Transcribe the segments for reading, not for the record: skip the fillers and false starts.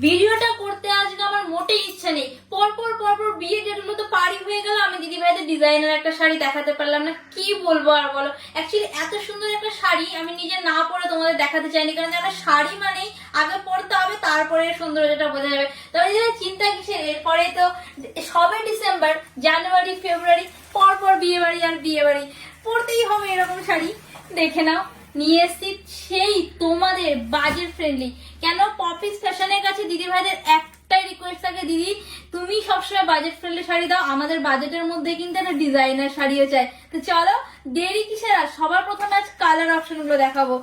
ভিডিওটা করতে আজকে আমার মোটেই ইচ্ছা নেই। পরপর পরপর বিয়ে ডেটগুলো তো পারি হয়ে গেল, আমি দিদি ভাইদের ডিজাইনার একটা শাড়ি দেখাতে পারলাম না। কি বলবো আর বলো, অ্যাকচুয়ালি এত সুন্দর একটা শাড়ি আমি নিজে না পরে তোমাদের দেখাতে চাইনি, কারণ একটা শাড়ি মানেই আগে পরতে হবে, তারপরে সৌন্দর্যটা বোঝা যাবে। তবে চিন্তা কিসের, এরপরে তো সবে ডিসেম্বর, জানুয়ারি ফেব্রুয়ারি পরপর বিয়ে বাড়ি আর বিয়ে বাড়ি, পরতেই হবে এরকম শাড়ি। দেখে নাও, নিয়ে এসছি সেই তোমাদের বাজেট ফ্রেন্ডলি। কেন পপিস ফ্যাশনের কাছে দিদি ভাইদের একটাই রিকোয়েস্ট থাকে, দিদি তুমি সবসময় বাজেট ফ্রেন্ডলি শাড়ি দাও, আমাদের বাজেটের মধ্যে কিন্তু একটা ডিজাইনার শাড়িও চাই। তো চলো দেরি কিসের, আর সবার প্রথমে আজ কালার অপশন গুলো দেখাবো।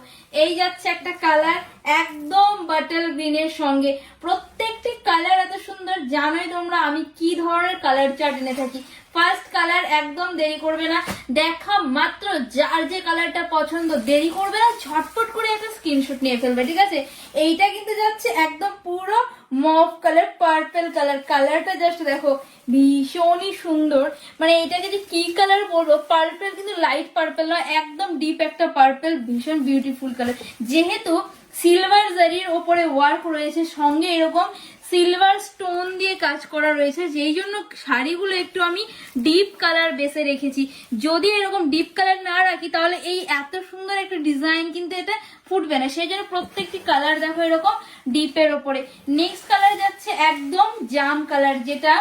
এই যাচ্ছে একটা কালার একদম বাটল গ্রিনের সঙ্গে, প্রত্যেকটি কালার এত সুন্দর, জানোই তোমরা আমি কি ধরনের কালার চার্ট এনে থাকি। ফার্স্ট কালার, একদম দেরি করবে না, দেখা মাত্র যার যে কালারটা পছন্দ দেরি করবে না, ঝটপট করে একটা স্ক্রিনশট নিয়ে ফেলবে, ঠিক আছে? এইটা কিন্তু যাচ্ছে একদম পুরো মভ কালার, পার্পল কালার। কালারটা জাস্ট দেখো, ভীষণই সুন্দর। মানে এটাকে যে কি কালার বলবো, পার্পল কিন্তু লাইট পার্পল নয়, একদম ডিপ একটা পার্পল, ভীষণ বিউটিফুল কালার। যেহেতু সিলভার জারির ওপরে ওয়ার্ক রয়েছে, সঙ্গে এরকম সিলভার স্টোন দিয়ে কাজ করা রয়েছে, যেই জন্য শাড়িগুলো একটু আমি ডিপ কালার বেসে রেখেছি। যদি এরকম ডিপ কালার না রাখি তাহলে এই এত সুন্দর একটা ডিজাইন কিন্তু এটা ফুটবে না, সেই জন্য প্রত্যেকটি কালার দেখো এরকম ডিপের ওপরে। নেক্সট কালার যাচ্ছে একদম জাম কালার, যেটা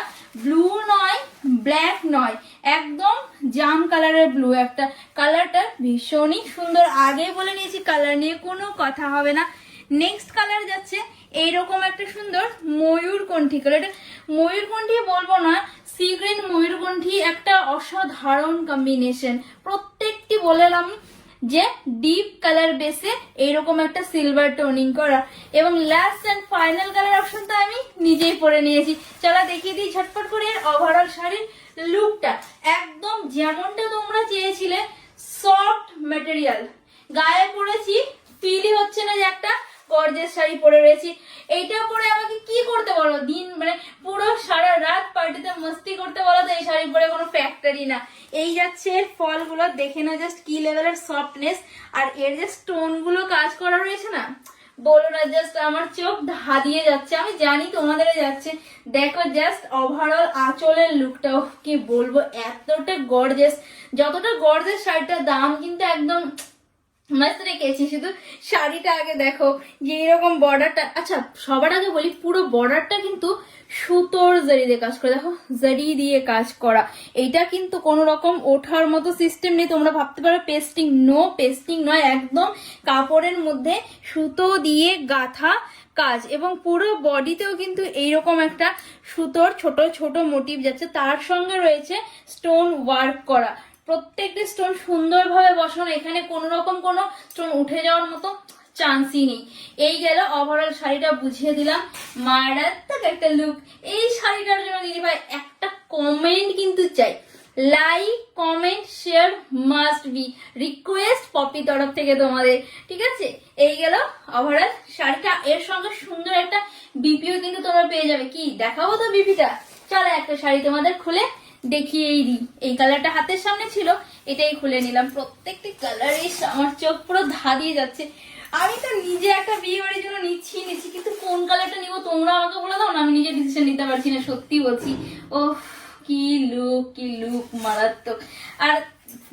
ব্লু নয় ব্ল্যাক নয়, একদম জাম কালারের ব্লু একটা। কালারটা ভীষণই সুন্দর, আগে বলে নিয়েছি কালার নিয়ে কোনো কথা হবে না। নেক্সট কালার যাচ্ছে এইরকম একটা সুন্দর ময়ূরকণ্ঠী কালার। এটা ময়ূরকণ্ঠী বলবো না, সি গ্রিন ময়ূরকণ্ঠী, একটা অসাধারণ কম্বিনেশন। প্রত্যেকটি বললাম যে ডিপ কালার বেসে এইরকম একটা সিলভার টোনিং করা, এবং লাস্ট এন্ড ফাইনাল কালার অপশনটা আমি নিজেই পরে নিয়েছি। চলো দেখিয়ে দিই ঝটপট করে এর ওভারঅল শাড়ির লুকটা। একদম যেমনটা তোমরা চেয়েছিলে, সফট ম্যাটেরিয়াল গায়ে পরেছি, ফিলই হচ্ছে না যে একটা গর্জিয়াস শাড়ি পরে রয়েছি। এইটা পরে আমাকে কি করতে বলো, দিন মানে পুরো সারা রাত পার্টিতে মস্তি করতে বলো, তো এই শাড়ি পরে কোনো ফ্যাক্টরি না। এই যাচ্ছে এর ফলগুলো, দেখে না জাস্ট কি লেভেলের সফটনেস, আর এর যে স্টোন গুলো কাজ করা রয়েছে না, বলো না, জাস্ট আমার চোখ ধাঁধিয়ে যাচ্ছে। আমি জানি তোমাদের যাচ্ছে, দেখো জাস্ট ওভারঅল আঁচলের লুকটাও কি বলবো, এতটা গর্জিয়াস। যতটা গর্জিয়াস শাড়িটার দাম কিন্তু একদম মস্ত রেখেছি। শুধু শাড়িটা আগে দেখো, যে এরকম বর্ডারটা, আচ্ছা সবার আগে বলি পুরো বর্ডারটা কিন্তু সুতোর জারি দিয়ে কাজ করা, দেখো জারি দিয়ে কাজ করা। এইটা কিন্তু কোনো রকম ওঠার মতো সিস্টেম নেই, তোমরা ভাবতে পারো পেস্টিং, নো পেস্টিং নয়, একদম কাপড়ের মধ্যে সুতো দিয়ে গাঁথা কাজ, এবং পুরো বডিতেও কিন্তু এইরকম একটা সুতোর ছোট ছোট মোটিভ যাচ্ছে, তার সঙ্গে রয়েছে স্টোন ওয়ার্ক করা। প্রত্যেকটি স্টোন সুন্দরভাবে বসানো, এখানে কোন রকম কোনো স্টোন উঠে যাওয়ার মতো চান্সই নেই। এই গেল ওভারঅল শাড়িটা, বুঝিয়ে দিলাম মারাত্মক একটা লুক। এই শাড়িটার জন্য দিদি ভাই একটা কমেন্ট কিন্তু চাই, like comment share must be, request Poppy তরফ থেকে তোমাদের, ঠিক আছে? এই গেল ওভারঅল শাড়িটা, এর সঙ্গে সুন্দর একটা বিপিও কিন্তু তোমরা পেয়ে যাবে। কি দেখাবো তো বিপিটা, চলো একটা শাড়ি তোমাদের খুলে দেখিয়েই দিই। এই কালারটা হাতের সামনে ছিল, এটাই খুলে নিলাম। প্রত্যেকটি কালারই আমার চোখ পুরো ধাঁধিয়ে যাচ্ছে। আমি তো নিজে একটা বিয়ে বাড়ির জন্য নিচ্ছি, কিন্তু কোন কালারটা নিবো তোমরা আমাকে বলে দাও না, আমি নিজে ডিসিশন নিতে পারছি না, সত্যি বলছি। ও কি লুক মারাত্মক। আর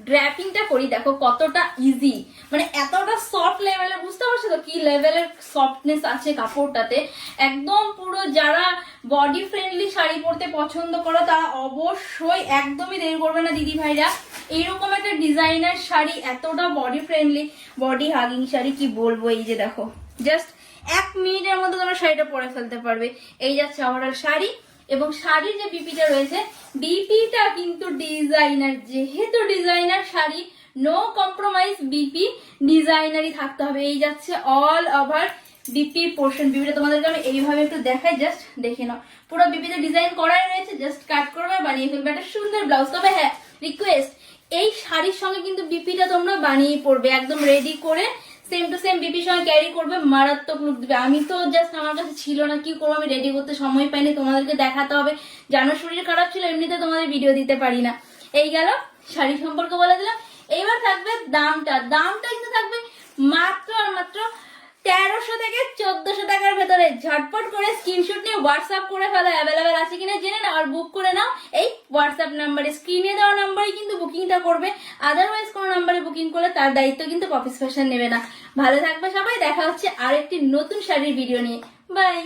ড্র্যাপিংটা করি দেখো কতটা ইজি, মানে এতটা সফট লেভেলের, বুঝতে পারছো তো কি লেভেলের সফটনেস আছে কাপড়টাতে। একদম পুরো যারা বডি ফ্রেন্ডলি শাড়ি পরতে পছন্দ করো তারা অবশ্যই একদমই দেরি করবে না দিদি ভাইরা, এইরকম একটা ডিজাইনার শাড়ি, এতটা body friendly body hugging sari, কি বলবো। এই যে দেখো জাস্ট 1 মিনিটের মধ্যে তোমরা শাড়িটা পরে ফেলতে পারবে। এই যাচ্ছে ওভারঅল শাড়ি, এবং শাড়ির যে বিপিটা রয়েছে, বিপিটা কিন্তু ডিজাইনার, যেহেতু designer sari no compromise, BP ডিজাইনারই থাকতে হবে। এই যাচ্ছে অল ওভার বিপি পোর্শন। বিপিটা তোমাদেরকে আমি এইভাবে একটু দেখাই, জাস্ট দেখে নাও, পুরো বিপিতে ডিজাইন করাই রয়েছে, জাস্ট কাট করবে, বানিয়ে ফেলবে একটা সুন্দর ব্লাউজ। তবে হ্যাঁ রিকোয়েস্ট, এই শাড়ির সঙ্গে কিন্তু বিপিটা তোমরা বানিয়ে পড়বে, একদম রেডি করে সেম টু সেম বিপির সঙ্গে ক্যারি করবে, মারাত্মক লুক দিবে। আমি তো জাস্ট আমার কাছে ছিল না, কি করবো, আমি রেডি করতে সময় পাইনি, তোমাদেরকে দেখাতে হবে, জানো শরীর খারাপ ছিল, এমনিতে তোমাদের ভিডিও দিতে পারি না। এই গেল শাড়ি সম্পর্কে বলে দিলাম। এইবার থাকবে দামটা কিন্তু থাকবে মাত্র আর মাত্র 1300 থেকে 1400 টাকার ভেতরে। ঝটপট করে স্ক্রিনশট নিয়ে হোয়াটসঅ্যাপ করে ফেলো, অ্যাভেলেবেল আছে কিনা জেনে নাও আর বুক করে নাও এই হোয়াটসঅ্যাপ নাম্বারে। স্ক্রিনে দেওয়া নাম্বারে কিন্তু বুকিংটা করবে, আদারওয়াইজ কোনো নাম্বারে বুকিং করলে তার দায়িত্ব কিন্তু পপিস ফ্যাশন নেবে না। ভালো থাকবে সবাই, দেখা হচ্ছে আরেকটি নতুন শাড়ির ভিডিও নিয়ে। বাই।